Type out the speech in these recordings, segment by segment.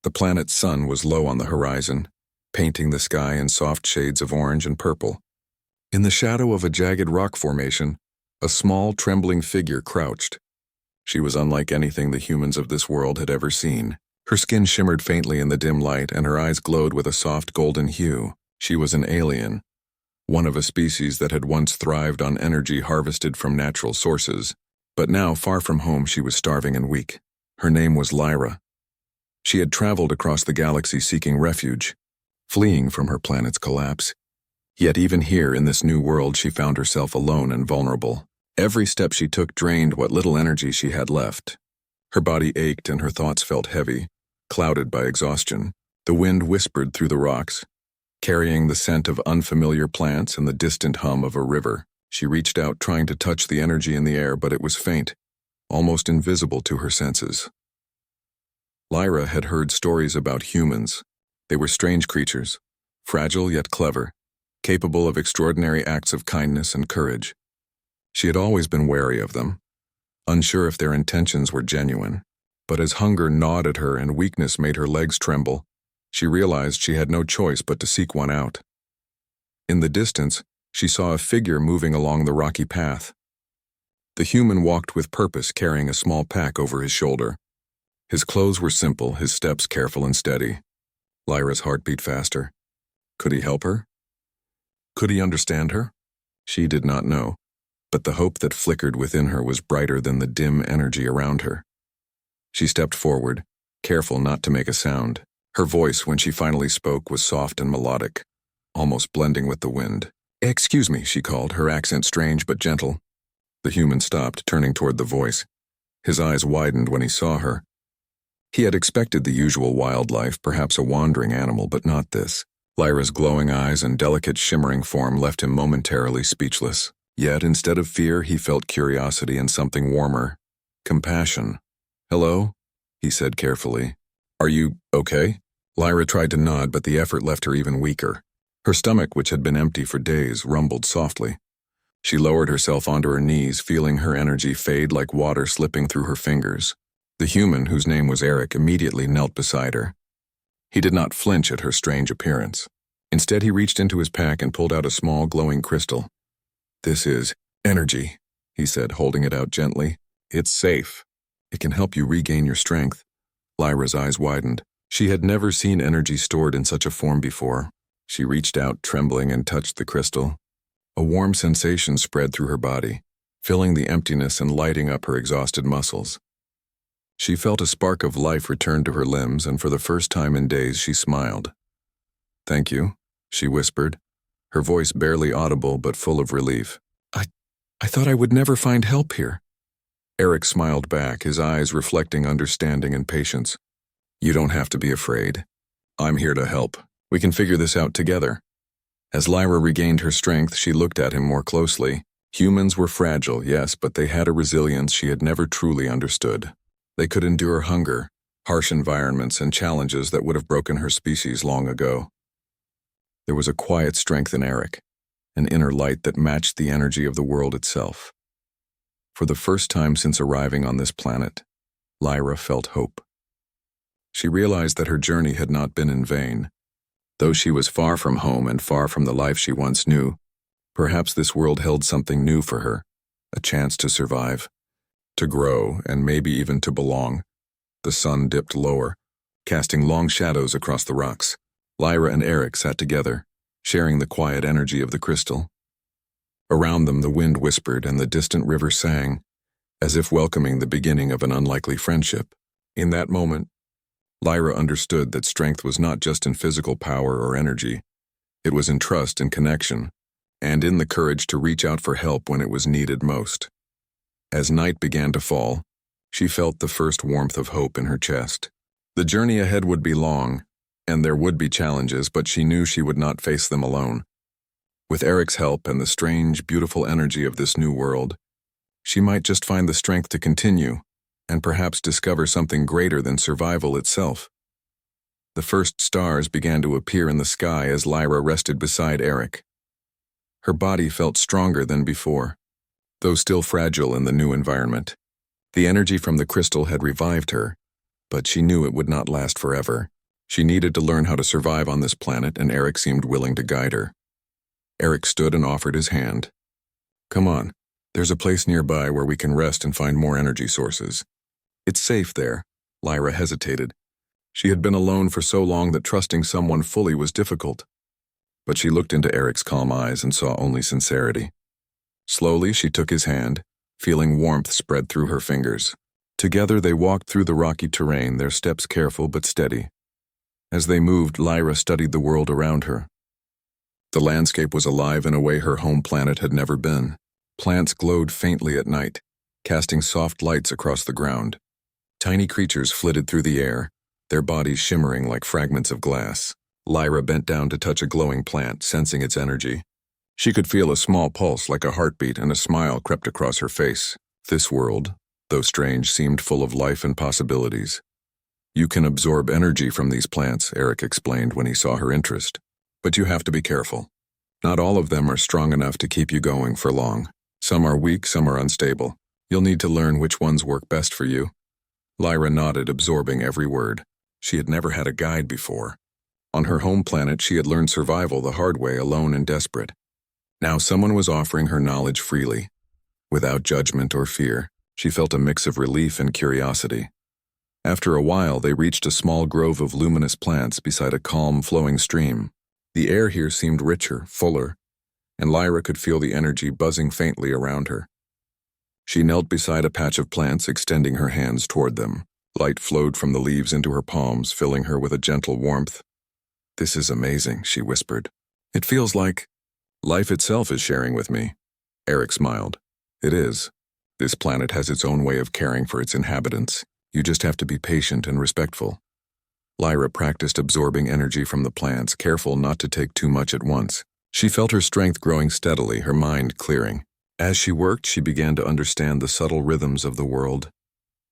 The planet's sun was low on the horizon, painting the sky in soft shades of orange and purple. In the shadow of a jagged rock formation, a small, trembling figure crouched. She was unlike anything the humans of this world had ever seen. Her skin shimmered faintly in the dim light, and her eyes glowed with a soft golden hue. She was an alien, one of a species that had once thrived on energy harvested from natural sources. But now, far from home, she was starving and weak. Her name was Lyra. She had traveled across the galaxy seeking refuge, fleeing from her planet's collapse. Yet even here in this new world she found herself alone and vulnerable. Every step she took drained what little energy she had left. Her body ached and her thoughts felt heavy, clouded by exhaustion. The wind whispered through the rocks, carrying the scent of unfamiliar plants and the distant hum of a river. She reached out, trying to touch the energy in the air, but it was faint, almost invisible to her senses. Lyra had heard stories about humans. They were strange creatures, fragile yet clever, capable of extraordinary acts of kindness and courage. She had always been wary of them, unsure if their intentions were genuine. But as hunger gnawed at her and weakness made her legs tremble, she realized she had no choice but to seek one out. In the distance, she saw a figure moving along the rocky path. The human walked with purpose, carrying a small pack over his shoulder. His clothes were simple, his steps careful and steady. Lyra's heart beat faster. Could he help her? Could he understand her? She did not know, but the hope that flickered within her was brighter than the dim energy around her. She stepped forward, careful not to make a sound. Her voice, when she finally spoke, was soft and melodic, almost blending with the wind. "Excuse me," she called, her accent strange but gentle. The human stopped, turning toward the voice. His eyes widened when he saw her. He had expected the usual wildlife, perhaps a wandering animal, but not this. Lyra's glowing eyes and delicate shimmering form left him momentarily speechless. Yet, instead of fear, he felt curiosity and something warmer, compassion. "Hello?" he said carefully. "Are you okay?" Lyra tried to nod, but the effort left her even weaker. Her stomach, which had been empty for days, rumbled softly. She lowered herself onto her knees, feeling her energy fade like water slipping through her fingers. The human, whose name was Eric, immediately knelt beside her. He did not flinch at her strange appearance. Instead, he reached into his pack and pulled out a small, glowing crystal. "This is energy," he said, holding it out gently. "It's safe. It can help you regain your strength." Lyra's eyes widened. She had never seen energy stored in such a form before. She reached out, trembling, and touched the crystal. A warm sensation spread through her body, filling the emptiness and lighting up her exhausted muscles. She felt a spark of life return to her limbs, and for the first time in days she smiled. "Thank you," she whispered, her voice barely audible but full of relief. I thought I would never find help here." Eric smiled back, his eyes reflecting understanding and patience. "You don't have to be afraid. I'm here to help. We can figure this out together." As Lyra regained her strength, she looked at him more closely. Humans were fragile, yes, but they had a resilience she had never truly understood. They could endure hunger, harsh environments, and challenges that would have broken her species long ago. There was a quiet strength in Eric, an inner light that matched the energy of the world itself. For the first time since arriving on this planet, Lyra felt hope. She realized that her journey had not been in vain. Though she was far from home and far from the life she once knew, perhaps this world held something new for her, a chance to survive, to grow, and maybe even to belong. The sun dipped lower, casting long shadows across the rocks. Lyra and Eric sat together, sharing the quiet energy of the crystal. Around them the wind whispered and the distant river sang, as if welcoming the beginning of an unlikely friendship. In that moment, Lyra understood that strength was not just in physical power or energy. It was in trust and connection, and in the courage to reach out for help when it was needed most. As night began to fall, she felt the first warmth of hope in her chest. The journey ahead would be long, and there would be challenges, but she knew she would not face them alone. With Eric's help and the strange, beautiful energy of this new world, she might just find the strength to continue, and perhaps discover something greater than survival itself. The first stars began to appear in the sky as Lyra rested beside Eric. Her body felt stronger than before, though still fragile in the new environment. The energy from the crystal had revived her, But she knew it would not last forever. She needed to learn how to survive on this planet, and Eric seemed willing to guide her. Eric stood and offered his hand. "Come on, there's a place nearby where we can rest and find more energy sources." "It's safe there." Lyra hesitated. She had been alone for so long that trusting someone fully was difficult. But she looked into Eric's calm eyes and saw only sincerity. Slowly, she took his hand, feeling warmth spread through her fingers. Together, they walked through the rocky terrain, their steps careful but steady. As they moved, Lyra studied the world around her. The landscape was alive in a way her home planet had never been. Plants glowed faintly at night, casting soft lights across the ground. Tiny creatures flitted through the air, their bodies shimmering like fragments of glass. Lyra bent down to touch a glowing plant, sensing its energy. She could feel a small pulse like a heartbeat, and a smile crept across her face. This world, though strange, seemed full of life and possibilities. "You can absorb energy from these plants," Eric explained when he saw her interest. "But you have to be careful. Not all of them are strong enough to keep you going for long. Some are weak, some are unstable. You'll need to learn which ones work best for you." Lyra nodded, absorbing every word. She had never had a guide before. On her home planet, she had learned survival the hard way, alone and desperate. Now someone was offering her knowledge freely. Without judgment or fear, she felt a mix of relief and curiosity. After a while, they reached a small grove of luminous plants beside a calm, flowing stream. The air here seemed richer, fuller, and Lyra could feel the energy buzzing faintly around her. She knelt beside a patch of plants, extending her hands toward them. Light flowed from the leaves into her palms, filling her with a gentle warmth. "This is amazing," she whispered. "It feels like life itself is sharing with me." Eric smiled. "It is. This planet has its own way of caring for its inhabitants. You just have to be patient and respectful." Lyra practiced absorbing energy from the plants, careful not to take too much at once. She felt her strength growing steadily, her mind clearing. As she worked, she began to understand the subtle rhythms of the world,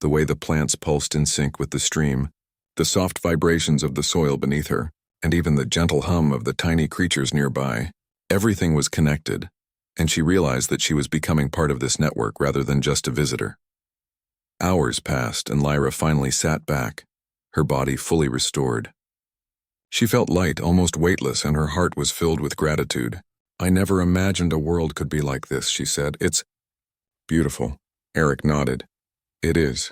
the way the plants pulsed in sync with the stream, the soft vibrations of the soil beneath her, and even the gentle hum of the tiny creatures nearby. Everything was connected, and she realized that she was becoming part of this network rather than just a visitor. Hours passed, and Lyra finally sat back, her body fully restored. She felt light, almost weightless, and her heart was filled with gratitude. "I never imagined a world could be like this," she said. "It's beautiful." Eric nodded. "It is,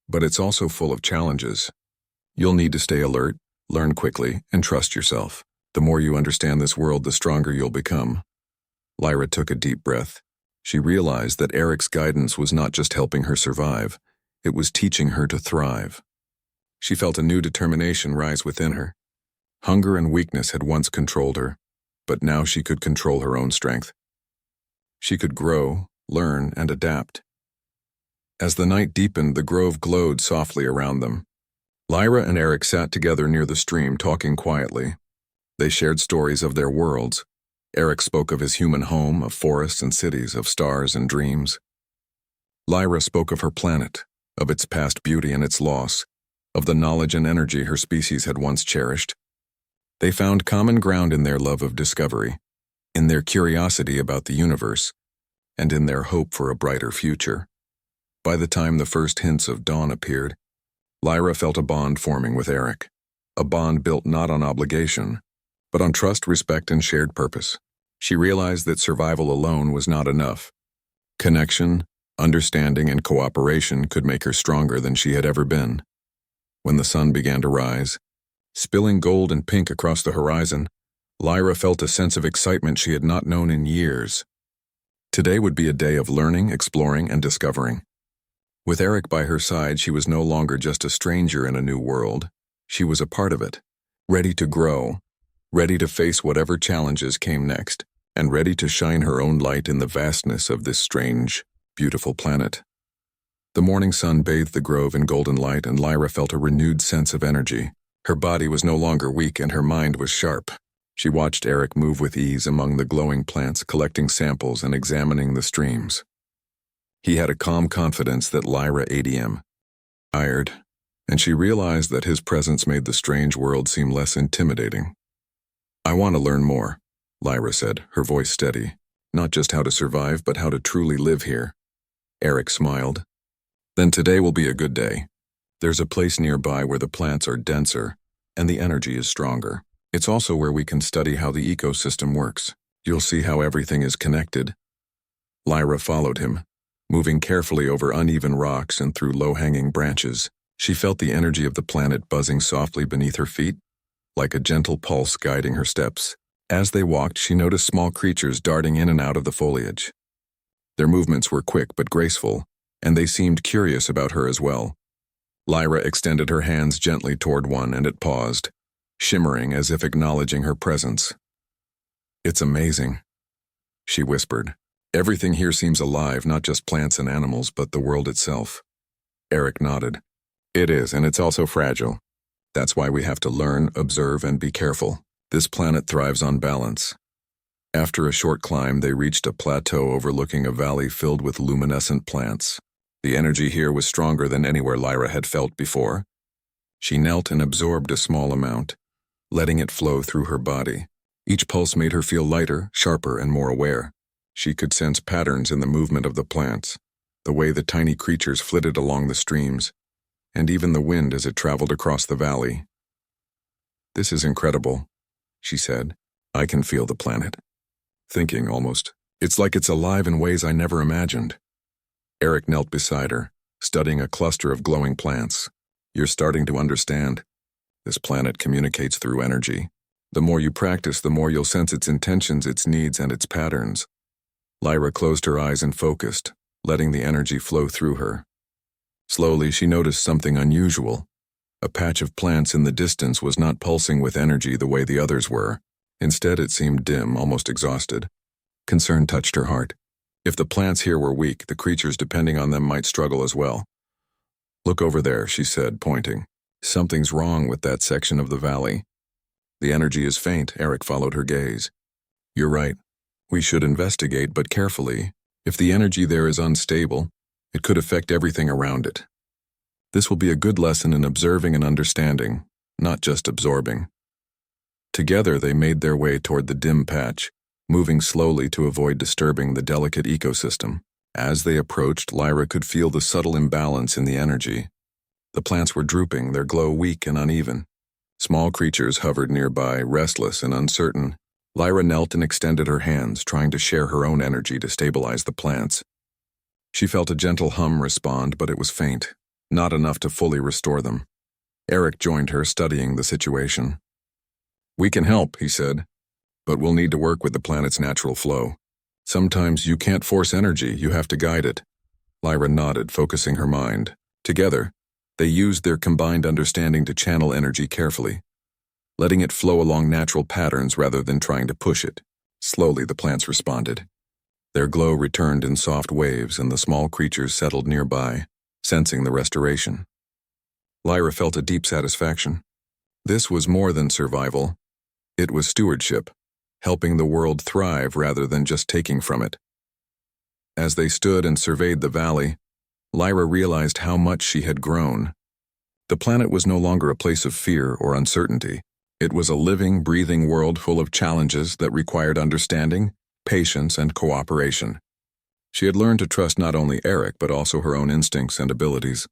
but it's also full of challenges. You'll need to stay alert, learn quickly, and trust yourself. The more you understand this world, the stronger you'll become." Lyra took a deep breath. She realized that Eric's guidance was not just helping her survive, it was teaching her to thrive. She felt a new determination rise within her. Hunger and weakness had once controlled her, but now she could control her own strength. She could grow, learn, and adapt. As the night deepened, the grove glowed softly around them. Lyra and Eric sat together near the stream, talking quietly. They shared stories of their worlds. Eric spoke of his human home, of forests and cities, of stars and dreams. Lyra spoke of her planet, of its past beauty and its loss, of the knowledge and energy her species had once cherished. They found common ground in their love of discovery, in their curiosity about the universe, and in their hope for a brighter future. By the time the first hints of dawn appeared, Lyra felt a bond forming with Eric, a bond built not on obligation, but on trust, respect, and shared purpose. She realized that survival alone was not enough. Connection, understanding, and cooperation could make her stronger than she had ever been. When the sun began to rise, spilling gold and pink across the horizon, Lyra felt a sense of excitement she had not known in years. Today would be a day of learning, exploring, and discovering. With Eric by her side, she was no longer just a stranger in a new world. She was a part of it, ready to grow, ready to face whatever challenges came next, and ready to shine her own light in the vastness of this strange, beautiful planet. The morning sun bathed the grove in golden light, and Lyra felt a renewed sense of energy. Her body was no longer weak, and her mind was sharp. She watched Eric move with ease among the glowing plants, collecting samples and examining the streams. He had a calm confidence that Lyra ADM tired, and she realized that his presence made the strange world seem less intimidating. "I want to learn more," Lyra said, her voice steady. "Not just how to survive, but how to truly live here." Eric smiled. "Then today will be a good day. There's a place nearby where the plants are denser and the energy is stronger. It's also where we can study how the ecosystem works. You'll see how everything is connected. Lyra followed him, moving carefully over uneven rocks and through low-hanging branches. She felt the energy of the planet buzzing softly beneath her feet, like a gentle pulse guiding her steps. As they walked, she noticed small creatures darting in and out of the foliage. Their movements were quick but graceful, and they seemed curious about her as well. Lyra extended her hands gently toward one, and it paused, shimmering as if acknowledging her presence. "It's amazing," she whispered. "Everything here seems alive, not just plants and animals, but the world itself." Eric nodded. "It is, and it's also fragile. That's why we have to learn, observe, and be careful. This planet thrives on balance." After a short climb, they reached a plateau overlooking a valley filled with luminescent plants. The energy here was stronger than anywhere Lyra had felt before. She knelt and absorbed a small amount, letting it flow through her body. Each pulse made her feel lighter, sharper, and more aware. She could sense patterns in the movement of the plants, the way the tiny creatures flitted along the streams, and even the wind as it traveled across the valley. "This is incredible," she said. "I can feel the planet. Thinking, almost. It's like it's alive in ways I never imagined." Eric knelt beside her, studying a cluster of glowing plants. "You're starting to understand. This planet communicates through energy. The more you practice, the more you'll sense its intentions, its needs, and its patterns." Lyra closed her eyes and focused, letting the energy flow through her. Slowly, she noticed something unusual. A patch of plants in the distance was not pulsing with energy the way the others were. Instead, it seemed dim, almost exhausted. Concern touched her heart. If the plants here were weak, the creatures depending on them might struggle as well. "Look over there," she said, pointing. "Something's wrong with that section of the valley." "The energy is faint." Eric followed her gaze. "You're right. We should investigate, but carefully. If the energy there is unstable, it could affect everything around it. This will be a good lesson in observing and understanding, not just absorbing." Together they made their way toward the dim patch, moving slowly to avoid disturbing the delicate ecosystem. As they approached, Lyra could feel the subtle imbalance in the energy. The plants were drooping, their glow weak and uneven. Small creatures hovered nearby, restless and uncertain. Lyra knelt and extended her hands, trying to share her own energy to stabilize the plants. She felt a gentle hum respond, but it was faint, not enough to fully restore them. Eric joined her, studying the situation. "We can help," he said, "but we'll need to work with the planet's natural flow. Sometimes you can't force energy, you have to guide it." Lyra nodded, focusing her mind. Together, they used their combined understanding to channel energy carefully, letting it flow along natural patterns rather than trying to push it. Slowly, the plants responded. Their glow returned in soft waves, and the small creatures settled nearby, sensing the restoration. Lyra felt a deep satisfaction. This was more than survival. It was stewardship, helping the world thrive rather than just taking from it. As they stood and surveyed the valley, Lyra realized how much she had grown. The planet was no longer a place of fear or uncertainty. It was a living, breathing world full of challenges that required understanding, patience, and cooperation. She had learned to trust not only Eric, but also her own instincts and abilities.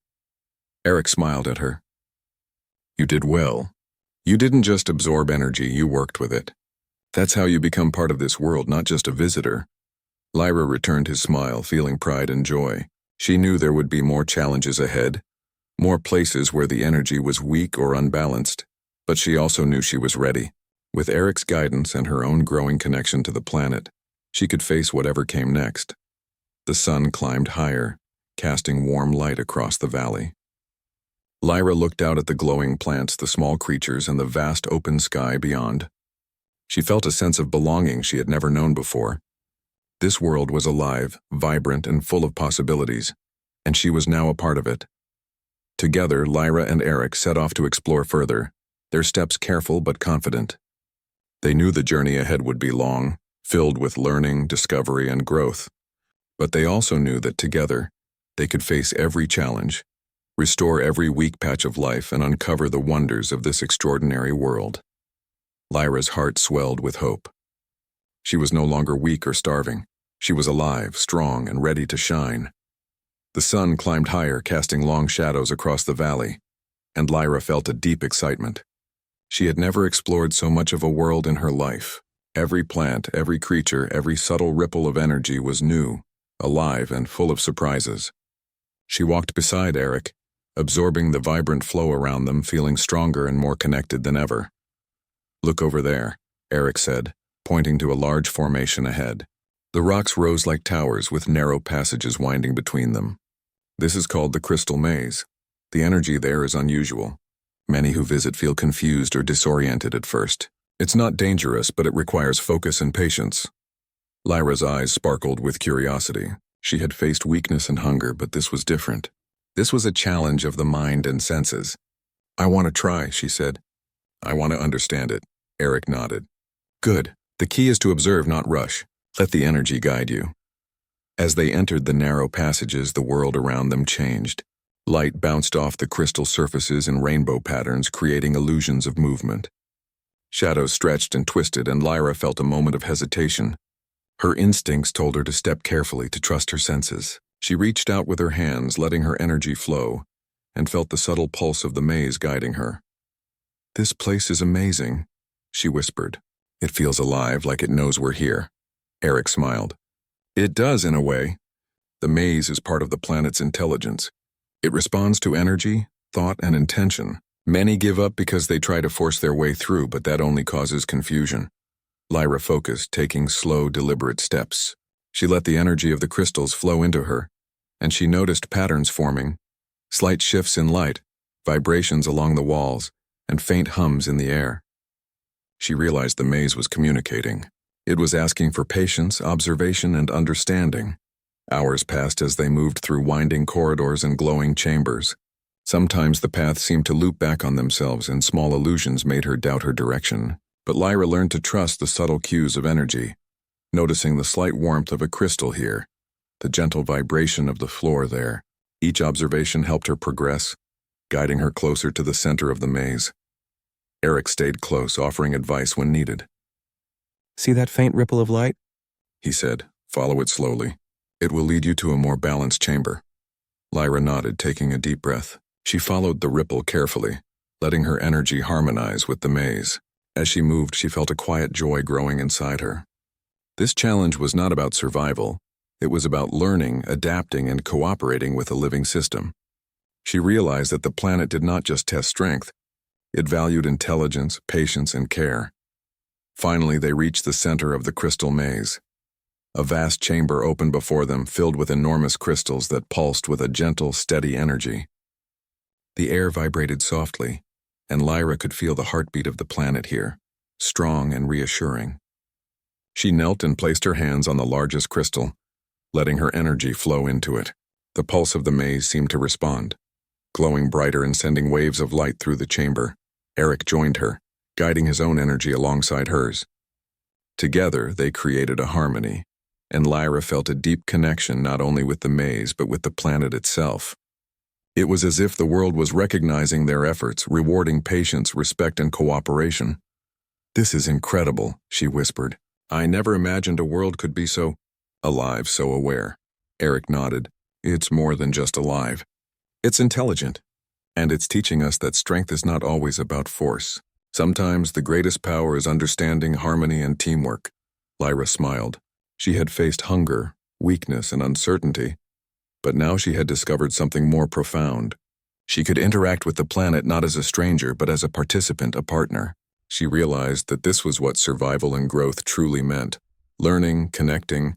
Eric smiled at her. "You did well. You didn't just absorb energy, you worked with it. That's how you become part of this world, not just a visitor." Lyra returned his smile, feeling pride and joy. She knew there would be more challenges ahead, more places where the energy was weak or unbalanced, but she also knew she was ready. With Eric's guidance and her own growing connection to the planet, she could face whatever came next. The sun climbed higher, casting warm light across the valley. Lyra looked out at the glowing plants, the small creatures, and the vast open sky beyond. She felt a sense of belonging she had never known before. This world was alive, vibrant, and full of possibilities, and she was now a part of it. Together, Lyra and Eric set off to explore further, their steps careful but confident. They knew the journey ahead would be long, filled with learning, discovery, and growth. But they also knew that together, they could face every challenge, restore every weak patch of life, and uncover the wonders of this extraordinary world. Lyra's heart swelled with hope. She was no longer weak or starving. She was alive, strong, and ready to shine. The sun climbed higher, casting long shadows across the valley, and Lyra felt a deep excitement. She had never explored so much of a world in her life. Every plant, every creature, every subtle ripple of energy was new, alive, and full of surprises. She walked beside Eric, absorbing the vibrant flow around them, feeling stronger and more connected than ever. "Look over there," Eric said, pointing to a large formation ahead. The rocks rose like towers with narrow passages winding between them. "This is called the Crystal Maze. The energy there is unusual. Many who visit feel confused or disoriented at first. It's not dangerous, but it requires focus and patience." Lyra's eyes sparkled with curiosity. She had faced weakness and hunger, but this was different. This was a challenge of the mind and senses. "I want to try," she said. "I want to understand it." Eric nodded. "Good. The key is to observe, not rush. Let the energy guide you." As they entered the narrow passages, the world around them changed. Light bounced off the crystal surfaces in rainbow patterns, creating illusions of movement. Shadows stretched and twisted, and Lyra felt a moment of hesitation. Her instincts told her to step carefully, to trust her senses. She reached out with her hands, letting her energy flow, and felt the subtle pulse of the maze guiding her. "This place is amazing," she whispered. "It feels alive, like it knows we're here." Eric smiled. "It does, in a way. The maze is part of the planet's intelligence. It responds to energy, thought, and intention. Many give up because they try to force their way through, but that only causes confusion." Lyra focused, taking slow, deliberate steps. She let the energy of the crystals flow into her, and she noticed patterns forming, slight shifts in light, vibrations along the walls, and faint hums in the air. She realized the maze was communicating. It was asking for patience, observation, and understanding. Hours passed as they moved through winding corridors and glowing chambers. Sometimes the paths seemed to loop back on themselves, and small illusions made her doubt her direction. But Lyra learned to trust the subtle cues of energy, noticing the slight warmth of a crystal here, the gentle vibration of the floor there. Each observation helped her progress, guiding her closer to the center of the maze. Eric stayed close, offering advice when needed. "See that faint ripple of light?" he said. "Follow it slowly. It will lead you to a more balanced chamber." Lyra nodded, taking a deep breath. She followed the ripple carefully, letting her energy harmonize with the maze. As she moved, she felt a quiet joy growing inside her. This challenge was not about survival. It was about learning, adapting, and cooperating with a living system. She realized that the planet did not just test strength. It valued intelligence, patience, and care. Finally, they reached the center of the crystal maze. A vast chamber opened before them, filled with enormous crystals that pulsed with a gentle, steady energy. The air vibrated softly, and Lyra could feel the heartbeat of the planet here, strong and reassuring. She knelt and placed her hands on the largest crystal, letting her energy flow into it. The pulse of the maze seemed to respond, glowing brighter and sending waves of light through the chamber. Eric joined her, guiding his own energy alongside hers. Together, they created a harmony, and Lyra felt a deep connection not only with the maze but with the planet itself. It was as if the world was recognizing their efforts, rewarding patience, respect, and cooperation. "This is incredible," she whispered. "I never imagined a world could be so alive, so aware." Eric nodded. "It's more than just alive. It's intelligent, and it's teaching us that strength is not always about force. Sometimes the greatest power is understanding, harmony, and teamwork." Lyra smiled. She had faced hunger, weakness, and uncertainty, but now she had discovered something more profound. She could interact with the planet not as a stranger, but as a participant, a partner. She realized that this was what survival and growth truly meant: learning, connecting,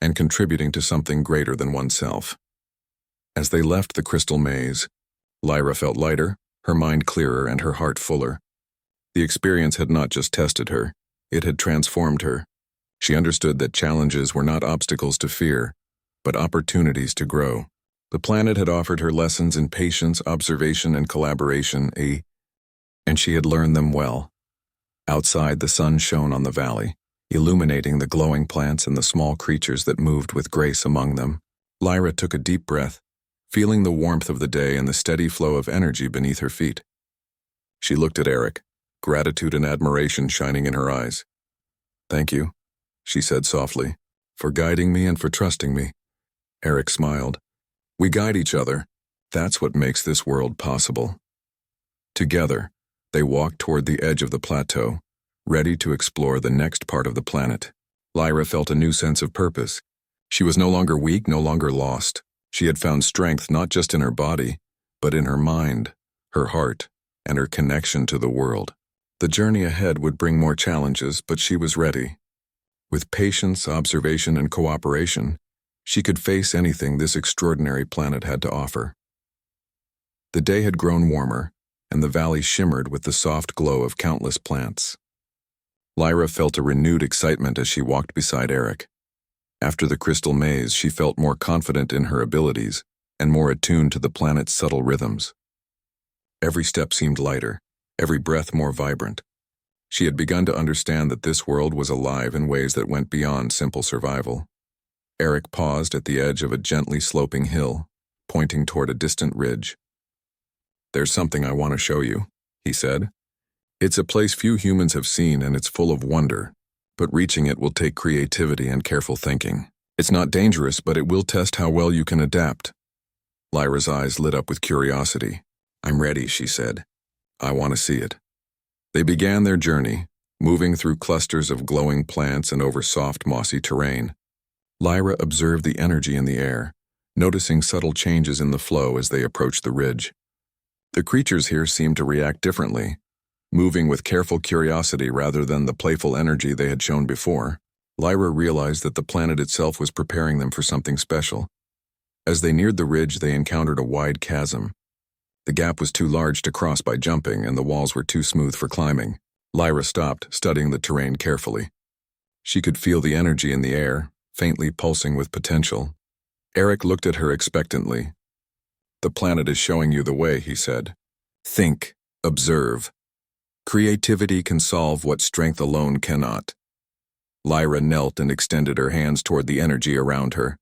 and contributing to something greater than oneself. As they left the crystal maze, Lyra felt lighter, her mind clearer, and her heart fuller. The experience had not just tested her, it had transformed her. She understood that challenges were not obstacles to fear, but opportunities to grow. The planet had offered her lessons in patience, observation, and collaboration, and she had learned them well. Outside, the sun shone on the valley, illuminating the glowing plants and the small creatures that moved with grace among them. Lyra took a deep breath, feeling the warmth of the day and the steady flow of energy beneath her feet. She looked at Eric, gratitude and admiration shining in her eyes. "Thank you," she said softly, "for guiding me and for trusting me." Eric smiled. We guide each other. That's what makes this world possible. Together, they walked toward the edge of the plateau, ready to explore the next part of the planet. Lyra felt a new sense of purpose. She was no longer weak, no longer lost. She had found strength not just in her body, but in her mind, her heart, and her connection to the world. The journey ahead would bring more challenges, but she was ready. With patience, observation, and cooperation, she could face anything this extraordinary planet had to offer. The day had grown warmer, and the valley shimmered with the soft glow of countless plants. Lyra felt a renewed excitement as she walked beside Eric. After the crystal maze, she felt more confident in her abilities and more attuned to the planet's subtle rhythms. Every step seemed lighter, every breath more vibrant. She had begun to understand that this world was alive in ways that went beyond simple survival. Eric paused at the edge of a gently sloping hill, pointing toward a distant ridge. "There's something I want to show you," he said. "It's a place few humans have seen, and it's full of wonder, but reaching it will take creativity and careful thinking. It's not dangerous, but it will test how well you can adapt." Lyra's eyes lit up with curiosity. "I'm ready," she said. "I want to see it." They began their journey, moving through clusters of glowing plants and over soft, mossy terrain. Lyra observed the energy in the air, noticing subtle changes in the flow as they approached the ridge. The creatures here seemed to react differently, moving with careful curiosity rather than the playful energy they had shown before. Lyra realized that the planet itself was preparing them for something special. As they neared the ridge, they encountered a wide chasm. The gap was too large to cross by jumping, and the walls were too smooth for climbing. Lyra stopped, studying the terrain carefully. She could feel the energy in the air, faintly pulsing with potential. Eric looked at her expectantly. "The planet is showing you the way," he said. "Think, observe. Creativity can solve what strength alone cannot." Lyra knelt and extended her hands toward the energy around her.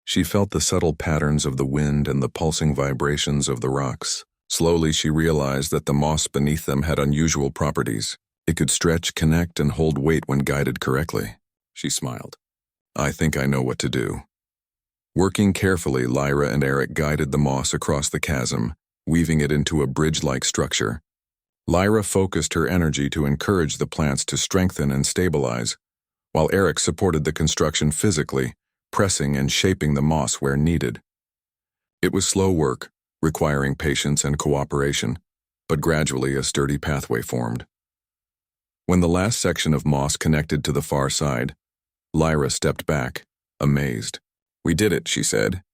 She felt the subtle patterns of the wind and the pulsing vibrations of the rocks. Slowly she realized that the moss beneath them had unusual properties. It could stretch, connect, and hold weight when guided correctly. She smiled. "I think I know what to do." Working carefully, Lyra and Eric guided the moss across the chasm, weaving it into a bridge-like structure. Lyra focused her energy to encourage the plants to strengthen and stabilize, while Eric supported the construction physically, pressing and shaping the moss where needed. It was slow work, requiring patience and cooperation, but gradually a sturdy pathway formed. When the last section of moss connected to the far side, Lyra stepped back, amazed. "We did it," she said.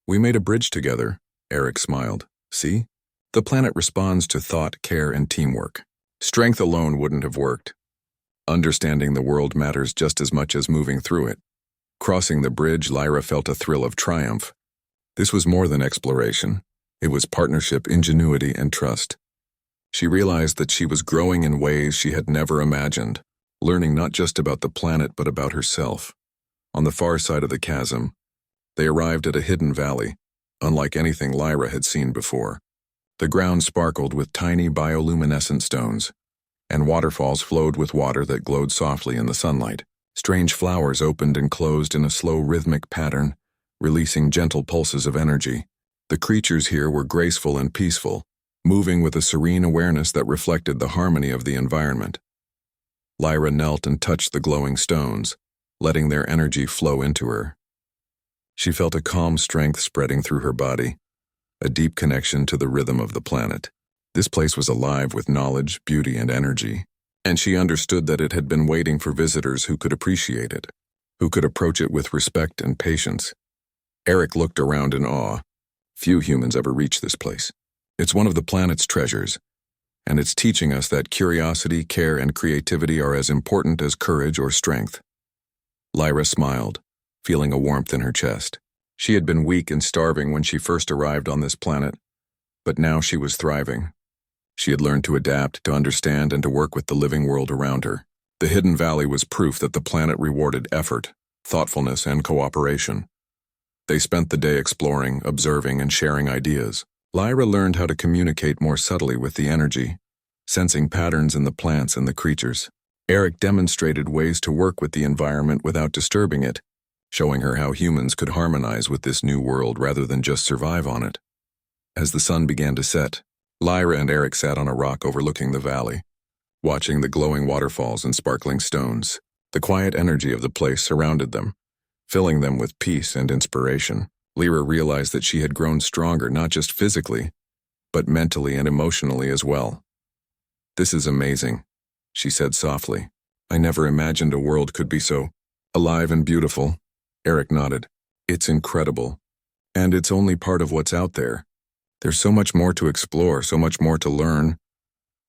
"We made a bridge together," Eric smiled. "See? The planet responds to thought, care, and teamwork. Strength alone wouldn't have worked. Understanding the world matters just as much as moving through it." Crossing the bridge, Lyra felt a thrill of triumph. This was more than exploration. It was partnership, ingenuity, and trust. She realized that she was growing in ways she had never imagined, learning not just about the planet but about herself. On the far side of the chasm, they arrived at a hidden valley, unlike anything Lyra had seen before. The ground sparkled with tiny bioluminescent stones, and waterfalls flowed with water that glowed softly in the sunlight. Strange flowers opened and closed in a slow rhythmic pattern, releasing gentle pulses of energy. The creatures here were graceful and peaceful, moving with a serene awareness that reflected the harmony of the environment. Lyra knelt and touched the glowing stones, letting their energy flow into her. She felt a calm strength spreading through her body, a deep connection to the rhythm of the planet. This place was alive with knowledge, beauty, and energy, and she understood that it had been waiting for visitors who could appreciate it, who could approach it with respect and patience. Eric looked around in awe. Few humans ever reach this place. It's one of the planet's treasures, and it's teaching us that curiosity, care, and creativity are as important as courage or strength. Lyra smiled, feeling a warmth in her chest. She had been weak and starving when she first arrived on this planet, but now she was thriving. She had learned to adapt, to understand, and to work with the living world around her. The hidden valley was proof that the planet rewarded effort, thoughtfulness, and cooperation. They spent the day exploring, observing, and sharing ideas. Lyra learned how to communicate more subtly with the energy, sensing patterns in the plants and the creatures. Eric demonstrated ways to work with the environment without disturbing it, showing her how humans could harmonize with this new world rather than just survive on it. As the sun began to set, Lyra and Eric sat on a rock overlooking the valley, watching the glowing waterfalls and sparkling stones. The quiet energy of the place surrounded them, filling them with peace and inspiration. Lyra realized that she had grown stronger not just physically, but mentally and emotionally as well. "This is amazing," she said softly. "I never imagined a world could be so alive and beautiful." Eric nodded. "It's incredible. And it's only part of what's out there. There's so much more to explore, so much more to learn."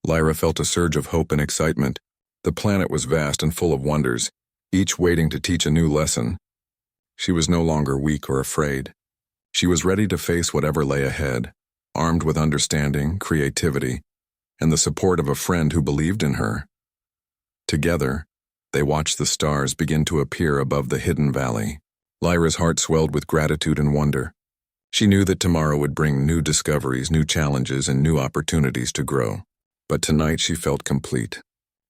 Lyra felt a surge of hope and excitement. The planet was vast and full of wonders, each waiting to teach a new lesson. She was no longer weak or afraid. She was ready to face whatever lay ahead, armed with understanding, creativity, and the support of a friend who believed in her. Together, they watched the stars begin to appear above the hidden valley. Lyra's heart swelled with gratitude and wonder. She knew that tomorrow would bring new discoveries, new challenges, and new opportunities to grow. But tonight she felt complete.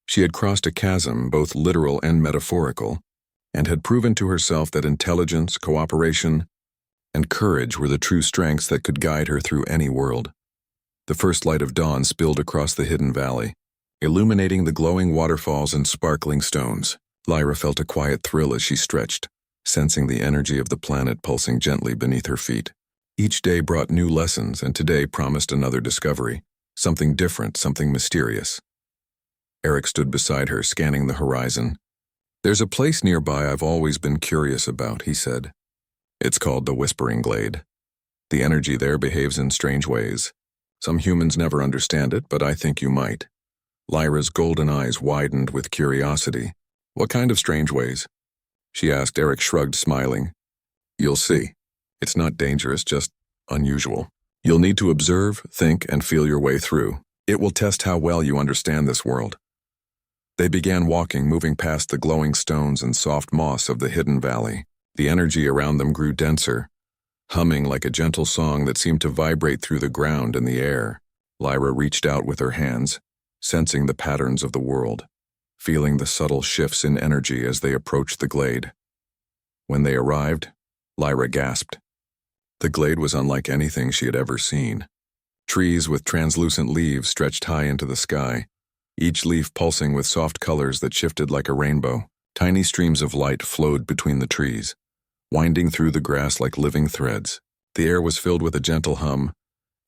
She had crossed a chasm, both literal and metaphorical, and had proven to herself that intelligence, cooperation, and courage were the true strengths that could guide her through any world. The first light of dawn spilled across the hidden valley, illuminating the glowing waterfalls and sparkling stones. Lyra felt a quiet thrill as she stretched, sensing the energy of the planet pulsing gently beneath her feet. Each day brought new lessons, and today promised another discovery, something different, something mysterious. Eric stood beside her, scanning the horizon. "There's a place nearby I've always been curious about," he said. "It's called the Whispering Glade. The energy there behaves in strange ways. Some humans never understand it, but I think you might." Lyra's golden eyes widened with curiosity. "What kind of strange ways?" she asked. Eric shrugged, smiling. "You'll see. It's not dangerous, just unusual. You'll need to observe, think, and feel your way through. It will test how well you understand this world." They began walking, moving past the glowing stones and soft moss of the hidden valley. The energy around them grew denser, humming like a gentle song that seemed to vibrate through the ground and the air. Lyra reached out with her hands, sensing the patterns of the world, feeling the subtle shifts in energy as they approached the glade. When they arrived, Lyra gasped. The glade was unlike anything she had ever seen. Trees with translucent leaves stretched high into the sky, each leaf pulsing with soft colors that shifted like a rainbow. Tiny streams of light flowed between the trees, winding through the grass like living threads. The air was filled with a gentle hum,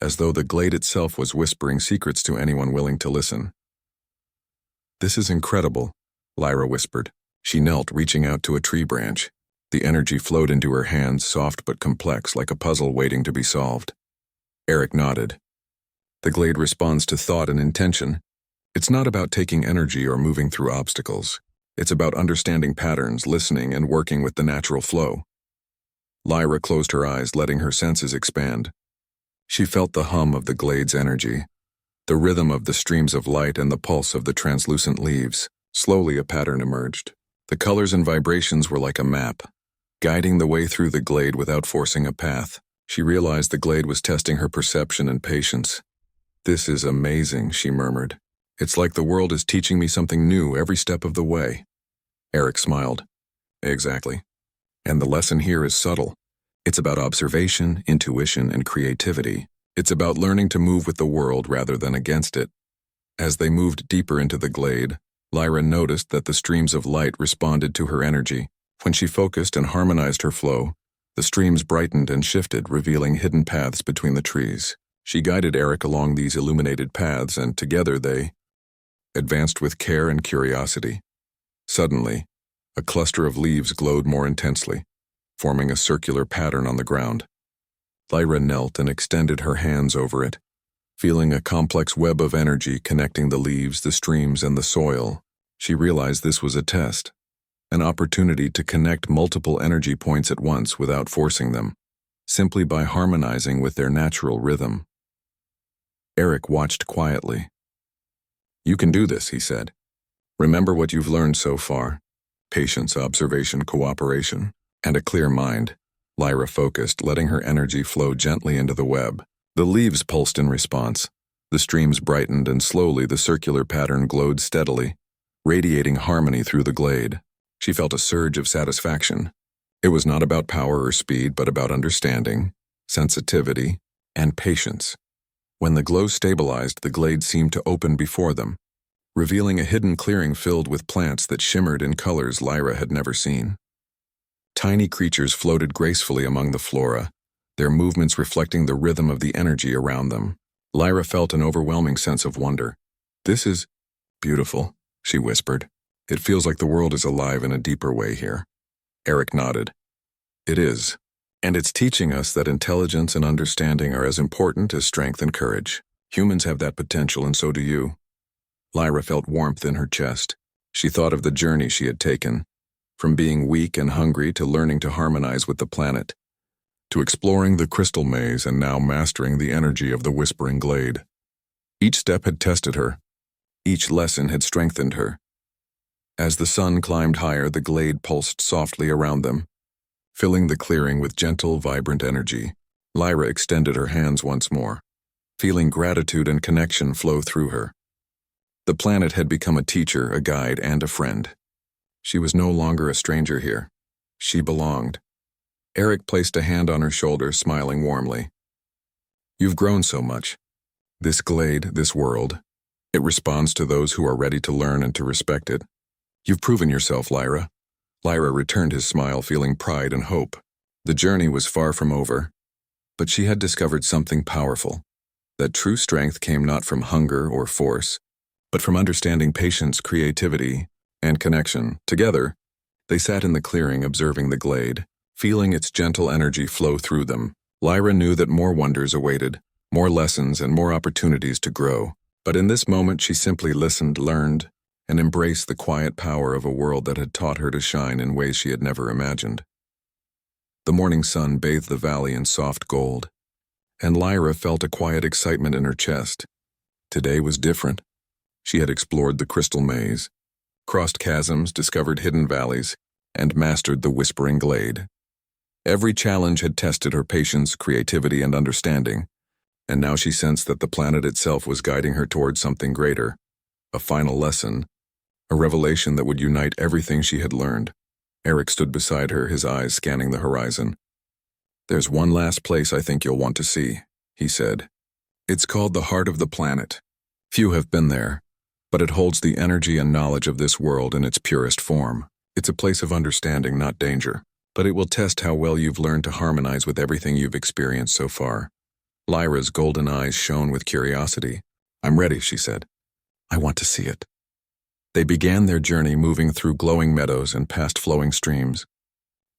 as though the glade itself was whispering secrets to anyone willing to listen. "This is incredible," Lyra whispered. She knelt, reaching out to a tree branch. The energy flowed into her hands, soft but complex, like a puzzle waiting to be solved. Eric nodded. "The glade responds to thought and intention. It's not about taking energy or moving through obstacles. It's about understanding patterns, listening, and working with the natural flow." Lyra closed her eyes, letting her senses expand. She felt the hum of the glade's energy, the rhythm of the streams of light, and the pulse of the translucent leaves. Slowly a pattern emerged. The colors and vibrations were like a map, guiding the way through the glade without forcing a path. She realized the glade was testing her perception and patience. "This is amazing," she murmured. "It's like the world is teaching me something new every step of the way." Eric smiled. "Exactly. And the lesson here is subtle. It's about observation, intuition, and creativity. It's about learning to move with the world rather than against it." As they moved deeper into the glade, Lyra noticed that the streams of light responded to her energy. When she focused and harmonized her flow, the streams brightened and shifted, revealing hidden paths between the trees. She guided Eric along these illuminated paths, and together they advanced with care and curiosity. Suddenly, a cluster of leaves glowed more intensely, forming a circular pattern on the ground. Lyra knelt and extended her hands over it, feeling a complex web of energy connecting the leaves, the streams, and the soil. She realized this was a test, an opportunity to connect multiple energy points at once without forcing them, simply by harmonizing with their natural rhythm. Eric watched quietly. "You can do this," he said. "Remember what you've learned so far. Patience, observation, cooperation, and a clear mind." Lyra focused, letting her energy flow gently into the web. The leaves pulsed in response. The streams brightened, and slowly the circular pattern glowed steadily, radiating harmony through the glade. She felt a surge of satisfaction. It was not about power or speed, but about understanding, sensitivity, and patience. When the glow stabilized, the glade seemed to open before them, revealing a hidden clearing filled with plants that shimmered in colors Lyra had never seen. Tiny creatures floated gracefully among the flora, their movements reflecting the rhythm of the energy around them. Lyra felt an overwhelming sense of wonder. "This is beautiful," she whispered. "It feels like the world is alive in a deeper way here." Eric nodded. "It is, and it's teaching us that intelligence and understanding are as important as strength and courage. Humans have that potential, and so do you." Lyra felt warmth in her chest. She thought of the journey she had taken, from being weak and hungry to learning to harmonize with the planet, to exploring the crystal maze and now mastering the energy of the whispering glade. Each step had tested her. Each lesson had strengthened her. As the sun climbed higher, the glade pulsed softly around them, filling the clearing with gentle, vibrant energy. Lyra extended her hands once more, feeling gratitude and connection flow through her. The planet had become a teacher, a guide, and a friend. She was no longer a stranger here. She belonged. Eric placed a hand on her shoulder, smiling warmly. "You've grown so much. This glade, this world, it responds to those who are ready to learn and to respect it. You've proven yourself, Lyra." Lyra returned his smile, feeling pride and hope. The journey was far from over, but she had discovered something powerful, that true strength came not from hunger or force, but from understanding patience, creativity, and connection. Together, they sat in the clearing observing the glade, feeling its gentle energy flow through them. Lyra knew that more wonders awaited, more lessons and more opportunities to grow. But in this moment she simply listened, learned, and embraced the quiet power of a world that had taught her to shine in ways she had never imagined. The morning sun bathed the valley in soft gold, and Lyra felt a quiet excitement in her chest. Today was different. She had explored the crystal maze, crossed chasms, discovered hidden valleys, and mastered the whispering glade. Every challenge had tested her patience, creativity, and understanding, and now she sensed that the planet itself was guiding her towards something greater, a final lesson, a revelation that would unite everything she had learned. Eric stood beside her, his eyes scanning the horizon. "There's one last place I think you'll want to see," he said. "It's called the heart of the planet. Few have been there, but it holds the energy and knowledge of this world in its purest form. It's a place of understanding, not danger, but it will test how well you've learned to harmonize with everything you've experienced so far." Lyra's golden eyes shone with curiosity. "I'm ready," she said. "I want to see it." They began their journey, moving through glowing meadows and past flowing streams.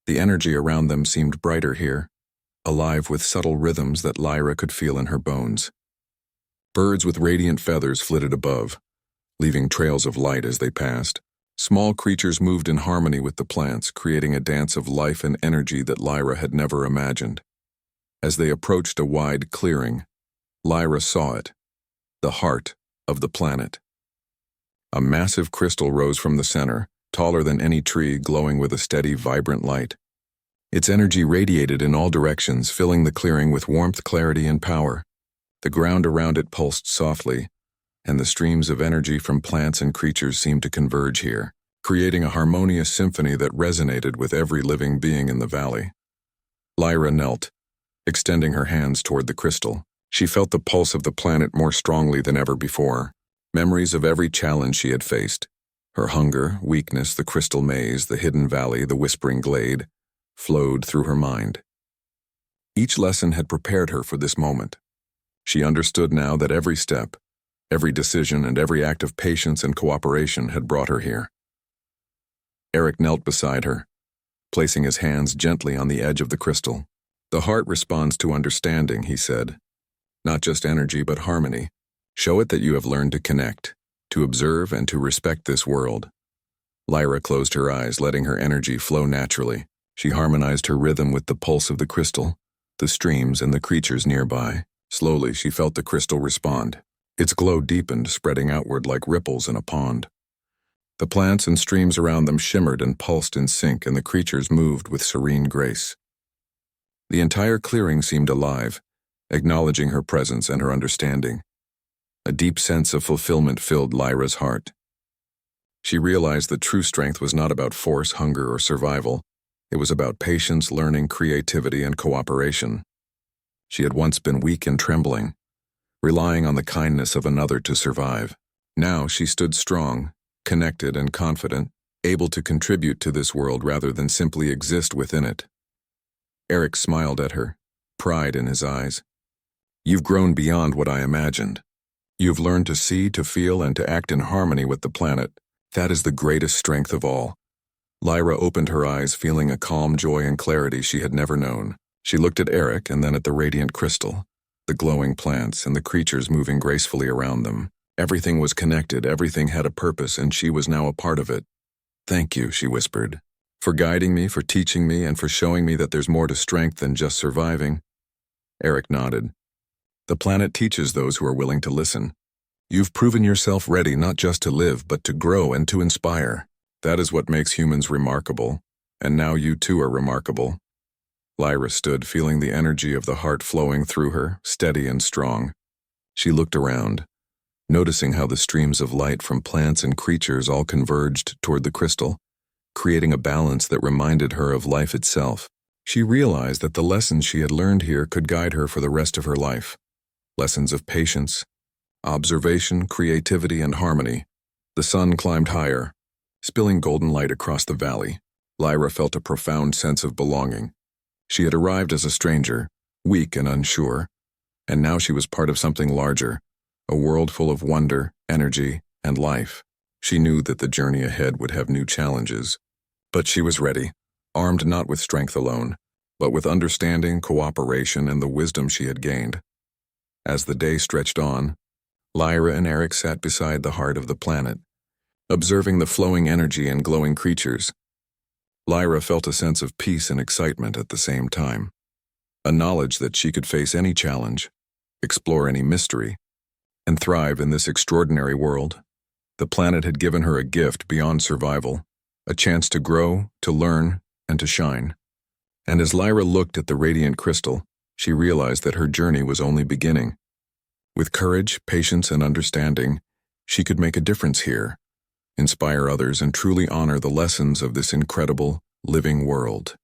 The energy around them seemed brighter here, alive with subtle rhythms that Lyra could feel in her bones. Birds with radiant feathers flitted above, leaving trails of light as they passed. Small creatures moved in harmony with the plants, creating a dance of life and energy that Lyra had never imagined. As they approached a wide clearing, Lyra saw it, the heart of the planet. A massive crystal rose from the center, taller than any tree, glowing with a steady, vibrant light. Its energy radiated in all directions, filling the clearing with warmth, clarity, and power. The ground around it pulsed softly, and the streams of energy from plants and creatures seemed to converge here, creating a harmonious symphony that resonated with every living being in the valley. Lyra knelt, extending her hands toward the crystal. She felt the pulse of the planet more strongly than ever before. Memories of every challenge she had faced, her hunger, weakness, the crystal maze, the hidden valley, the whispering glade, flowed through her mind. Each lesson had prepared her for this moment. She understood now that every step, every decision, and every act of patience and cooperation had brought her here. Eric knelt beside her, placing his hands gently on the edge of the crystal. "The heart responds to understanding," he said. "Not just energy, but harmony. Show it that you have learned to connect, to observe, and to respect this world." Lyra closed her eyes, letting her energy flow naturally. She harmonized her rhythm with the pulse of the crystal, the streams, and the creatures nearby. Slowly, she felt the crystal respond. Its glow deepened, spreading outward like ripples in a pond. The plants and streams around them shimmered and pulsed in sync, and the creatures moved with serene grace. The entire clearing seemed alive, acknowledging her presence and her understanding. A deep sense of fulfillment filled Lyra's heart. She realized that true strength was not about force, hunger, or survival, It was about patience, learning, creativity, and cooperation. She had once been weak and trembling, relying on the kindness of another to survive. Now she stood strong, connected and confident, able to contribute to this world rather than simply exist within it. Eric smiled at her, pride in his eyes. "You've grown beyond what I imagined. You've learned to see, to feel, and to act in harmony with the planet. That is the greatest strength of all." Lyra opened her eyes, feeling a calm joy and clarity she had never known. She looked at Eric and then at the radiant crystal, the glowing plants, and the creatures moving gracefully around them. Everything was connected, everything had a purpose, and she was now a part of it. "Thank you," she whispered, "for guiding me, for teaching me, and for showing me that there's more to strength than just surviving." Eric nodded. "The planet teaches those who are willing to listen. You've proven yourself ready not just to live, but to grow and to inspire. That is what makes humans remarkable, and now you too are remarkable." Lyra stood, feeling the energy of the heart flowing through her, steady and strong. She looked around, noticing how the streams of light from plants and creatures all converged toward the crystal, creating a balance that reminded her of life itself. She realized that the lessons she had learned here could guide her for the rest of her life. Lessons of patience, observation, creativity, and harmony. The sun climbed higher, spilling golden light across the valley. Lyra felt a profound sense of belonging. She had arrived as a stranger, weak and unsure, and now she was part of something larger, a world full of wonder, energy, and life. She knew that the journey ahead would have new challenges, but she was ready, armed not with strength alone, but with understanding, cooperation, and the wisdom she had gained. As the day stretched on, Lyra and Eric sat beside the heart of the planet, observing the flowing energy and glowing creatures. Lyra felt a sense of peace and excitement at the same time, a knowledge that she could face any challenge, explore any mystery, and thrive in this extraordinary world. The planet had given her a gift beyond survival, a chance to grow, to learn, and to shine. And as Lyra looked at the radiant crystal, she realized that her journey was only beginning. With courage, patience, and understanding, she could make a difference here, inspire others, and truly honor the lessons of this incredible, living world.